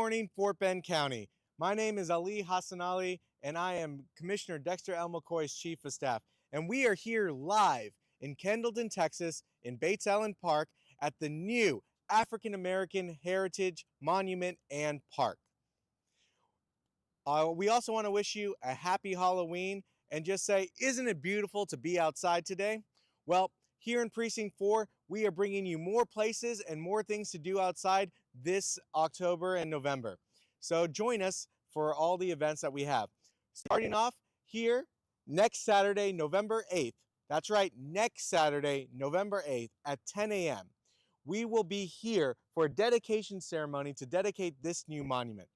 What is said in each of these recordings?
morning, Fort Bend County. My name is Ali Hassan Ali, and I am Commissioner Dexter L. McCoy's Chief of Staff. And we are here live in Kendleton, Texas, in Bates Allen Park at the new African American Heritage Monument and Park. We also want to wish you a happy Halloween and just say, isn't it beautiful to be outside today? Well, here in Precinct 4, we are bringing you more places and more things to do outside this October and November. So join us for all the events that we have. Starting off here next Saturday, November 8th. That's right, next Saturday, November 8th at 10 a.m. We will be here for a dedication ceremony to dedicate this new monument.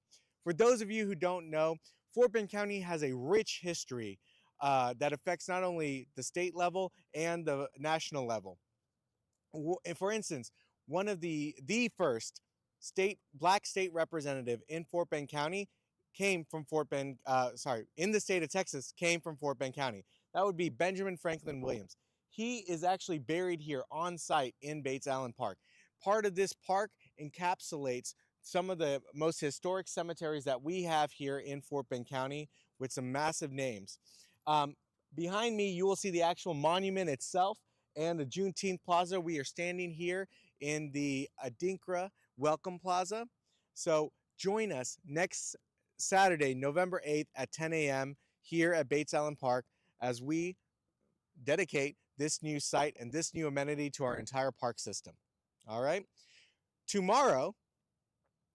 For those of you who don't know, Fort Bend County has a rich history that affects not only the state level and the national level. For instance, one of the first black state representative in Fort Bend County came from in the state of Texas, came from Fort Bend County. That would be Benjamin Franklin Williams. He is actually buried here on site in Bates Allen Park. Part of this park encapsulates some of the most historic cemeteries that we have here in Fort Bend County with some massive names. Behind me, you will see the actual monument itself and the Juneteenth Plaza. We are standing here in the Adinkra Welcome Plaza. So join us next Saturday, November 8th at 10 a.m. here at Bates Allen Park as we dedicate this new site and this new amenity to our entire park system. All right. Tomorrow,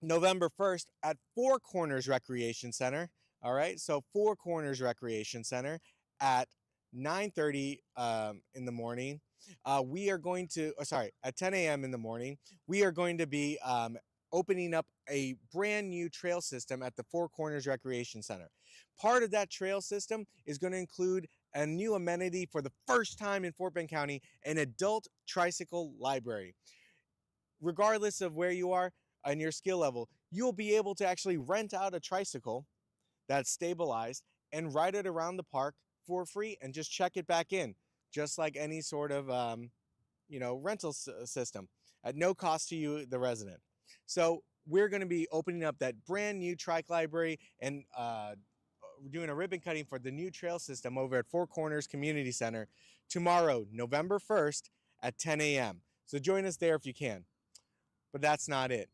November 1st at Four Corners Recreation Center. All right. So Four Corners Recreation Center at 9:30 in the morning. We are going to, at 10 a.m. in the morning, we are going to be opening up a brand new trail system at the Four Corners Recreation Center. Part of that trail system is going to include a new amenity for the first time in Fort Bend County, an adult tricycle library. Regardless of where you are on your skill level, you'll be able to actually rent out a tricycle that's stabilized and ride it around the park for free and just check it back in, just like any sort of rental system at no cost to you, the resident. So we're going to be opening up that brand new trike library and doing a ribbon cutting for the new trail system over at Four Corners Community Center tomorrow, November 1st at 10 a.m. So join us there if you can. But that's not it.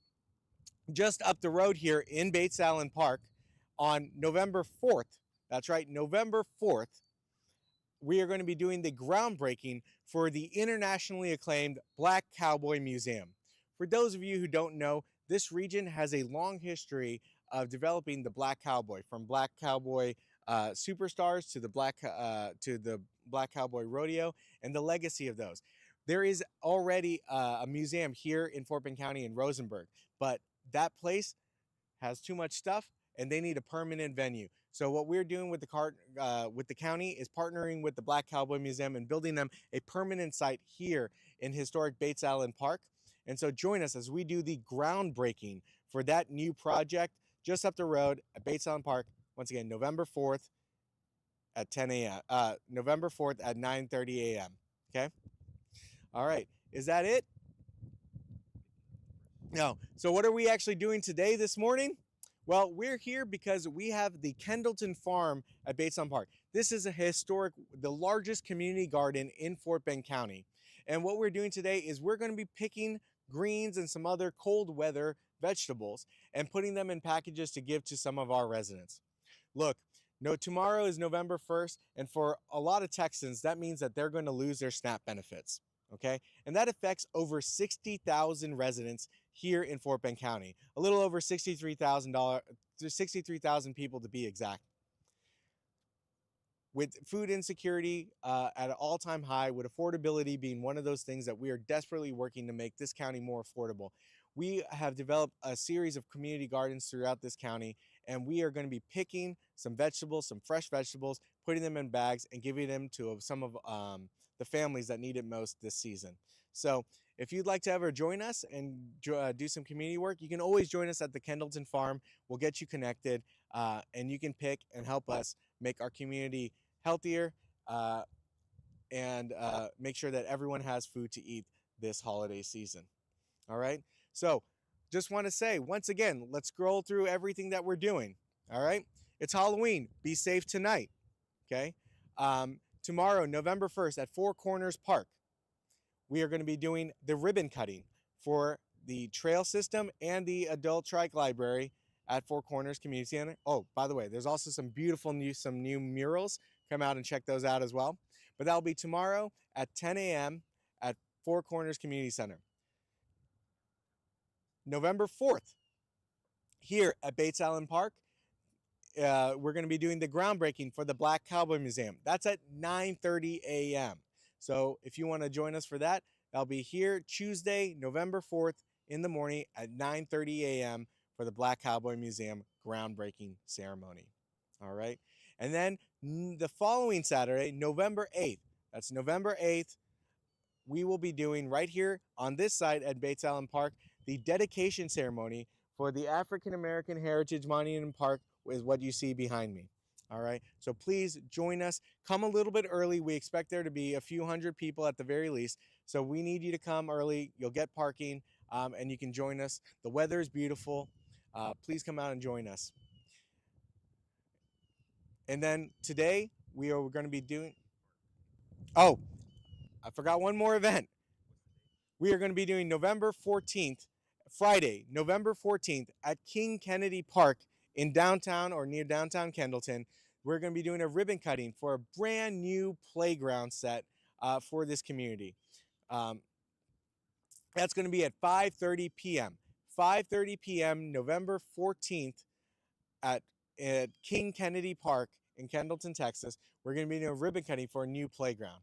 Just up the road here in Bates Allen Park on November 4th, that's right, November 4th, we are going to be doing the groundbreaking for the internationally acclaimed Black Cowboy Museum. For those of you who don't know, this region has a long history of developing the Black Cowboy, from Black Cowboy superstars to the Black Cowboy Rodeo and the legacy of those. There is already a museum here in Fort Bend County in Rosenberg, but that place has too much stuff and they need a permanent venue. So what we're doing with the county is partnering with the Black Cowboy Museum and building them a permanent site here in historic Bates Allen Park. And so join us as we do the groundbreaking for that new project just up the road at Bates Allen Park. Once again, November 4th at 10 a.m. November 4th at 9:30 a.m. Okay. All right. Is that it? No. So what are we actually doing today, this morning? Well, we're here because we have the Kendleton Farm at Bates Allen Park. This is the largest community garden in Fort Bend County. And what we're doing today is we're going to be picking greens and some other cold weather vegetables and putting them in packages to give to some of our residents. Look, tomorrow is November 1st, and for a lot of Texans, that means that they're going to lose their SNAP benefits. Okay, and that affects over 60,000 residents here in Fort Bend County, a little over 63,000 people to be exact. With food insecurity at an all-time high, with affordability being one of those things that we are desperately working to make this county more affordable, we have developed a series of community gardens throughout this county, and we are going to be picking some vegetables, some fresh vegetables, putting them in bags and giving them to some of the families that need it most this season. So if you'd like to ever join us and do some community work, you can always join us at the Kendleton Farm. We'll get you connected, and you can pick and help us make our community healthier and make sure that everyone has food to eat this holiday season. All right. So just want to say once again, let's scroll through everything that we're doing. All right. It's Halloween. Be safe tonight. Okay. Tomorrow, November 1st at Four Corners Park, we are going to be doing the ribbon cutting for the trail system and the adult trike library at Four Corners Community Center. Oh, by the way, there's also some beautiful new murals. Come out and check those out as well. But that'll be tomorrow at 10 a.m. at Four Corners Community Center. November 4th, here at Bates Allen Park, we're going to be doing the groundbreaking for the Black Cowboy Museum. That's at 9:30 a.m. So if you want to join us for that, that'll be here Tuesday, November 4th in the morning at 9:30 a.m. for the Black Cowboy Museum groundbreaking ceremony. All right. And then the following Saturday, November 8th, that's November 8th, we will be doing right here on this site at Bates Allen Park, the dedication ceremony for the African American Heritage Monument Park is what you see behind me. All right, so please join us. Come a little bit early. We expect there to be a few hundred people at the very least. So we need you to come early. You'll get parking and you can join us. The weather is beautiful. Please come out and join us. And then today we are going to be doing, oh, I forgot one more event. We are going to be doing November 14th, Friday, November 14th at King Kennedy Park in downtown or near downtown Kendleton. We're going to be doing a ribbon cutting for a brand new playground set for this community. That's going to be at 5:30 p.m. 5:30 p.m. November 14th at King Kennedy Park in Kendleton, Texas. We're going to be doing a ribbon cutting for a new playground.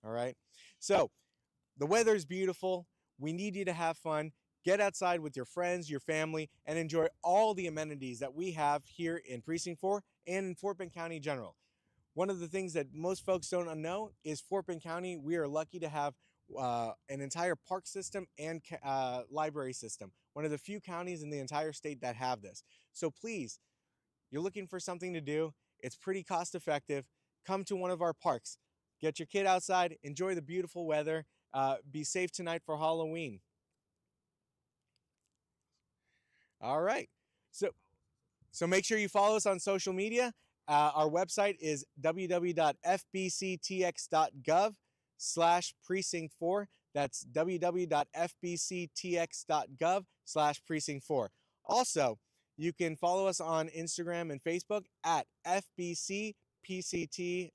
All right. So the weather is beautiful. We need you to have fun. Get outside with your friends, your family, and enjoy all the amenities that we have here in Precinct 4 and in Fort Bend County in general. One of the things that most folks don't know is Fort Bend County, we are lucky to have an entire park system and library system. One of the few counties in the entire state that have this. So please, you're looking for something to do. It's pretty cost effective. Come to one of our parks. Get your kid outside. Enjoy the beautiful weather. Be safe tonight for Halloween. All right. So make sure you follow us on social media. Our website is www.fbctx.gov/precinct4. That's www.fbctx.gov/precinct4. Also, you can follow us on Instagram and Facebook at FBC Precinct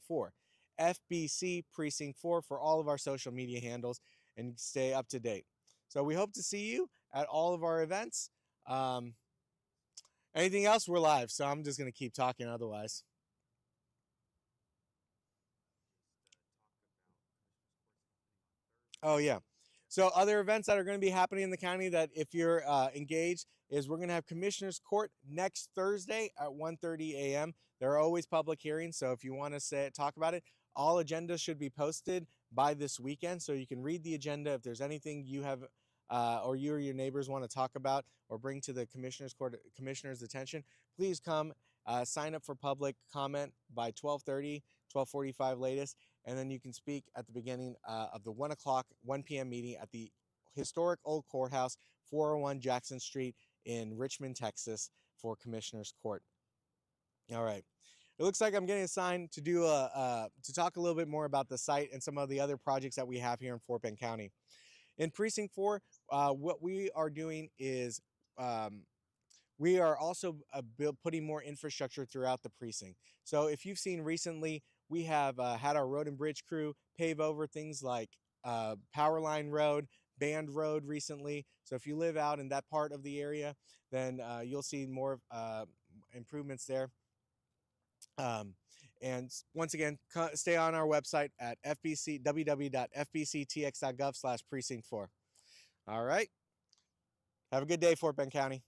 4. FBC Precinct 4 for all of our social media handles and stay up to date. So we hope to see you at all of our events. Anything else? We're live, so I'm just going to keep talking otherwise. Oh, yeah. So other events that are going to be happening in the county that if you're engaged is we're going to have Commissioner's Court next Thursday at 1:30 a.m. There are always public hearings, so if you want to talk about it, all agendas should be posted by this weekend, so you can read the agenda. If there's anything you have or you or your neighbors want to talk about or bring to the Commissioner's Court Commissioner's attention, please come sign up for public comment by 12:30, 12:45 latest, and then you can speak at the beginning of the 1 p.m. meeting at the historic old courthouse, 401 Jackson Street in Richmond, Texas, for Commissioner's Court. All right. It looks like I'm getting assigned to do to talk a little bit more about the site and some of the other projects that we have here in Fort Bend County. In Precinct 4, what we are doing is we are also putting more infrastructure throughout the precinct. So if you've seen recently, we have had our road and bridge crew pave over things like Powerline Road, Band Road recently. So if you live out in that part of the area, then you'll see more improvements there. And once again, stay on our website at www.fbctx.gov/precinct4. All right. Have a good day, Fort Bend County.